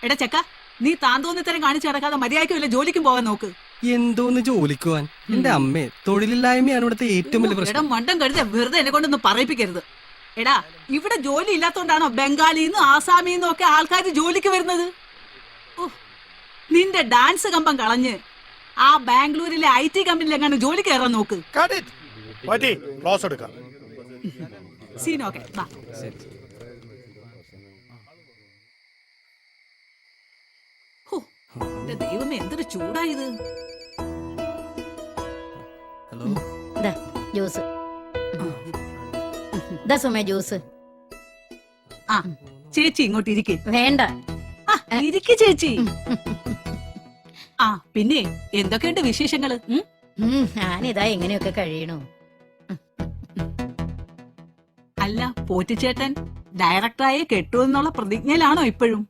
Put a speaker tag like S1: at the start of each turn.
S1: എടാ ചെക്ക, നീ താന്തോന്നിത്തരം കാണിച്ചു നടക്കാതെ മര്യാദയ്ക്ക് വല്ല ജോലിക്കും പോകാൻ നോക്ക്.
S2: എന്തോന്ന് ജോലിക്കുവാൻ? എന്റെ അമ്മേ, തൊഴിലില്ലായ്മയാണ് ഇവിടുത്തെ ഏറ്റവും വലിയ
S1: എടാ
S2: പ്രശ്നം.
S1: മണ്ടം കരുത വെറുതെ എന്നെ കൊണ്ടൊന്നും പറയിപ്പിക്കരുത്. എടാ, ഇവിടെ ജോലി ഇല്ലാത്തോണ്ടാണോ ബംഗാളിന്നും ആസാമിന്നും ഒക്കെ ആൾക്കാർ ജോലിക്ക് വരുന്നത്? നിന്റെ ഡാൻസ് കമ്പം കളഞ്ഞ് ആ ബാംഗ്ലൂരിലെ IT കമ്പനിയിൽ എങ്ങനെ ജോലി കയറാൻ നോക്ക്. സീനോക്കെ ദൈവമേ, എന്തൊരു ചൂടായത്.
S2: ഹലോ,
S3: ജ്യൂസ് ദാ സുമേ ജ്യൂസ്.
S1: ആ ചേച്ചി ഇങ്ങോട്ട് ഇരിക്കേ.
S3: വേണ്ട,
S1: ഇരിക്ക് ചേച്ചി. ആ പിന്നെ എന്തൊക്കെയുണ്ട് വിശേഷങ്ങള്?
S3: ഞാനിതാ എങ്ങനെയൊക്കെ കഴിയണു.
S1: അല്ല, പോറ്റിച്ചേട്ടൻ ഡയറക്ടറായി കെട്ടുമെന്നുള്ള പ്രതിജ്ഞയിലാണോ ഇപ്പോഴും?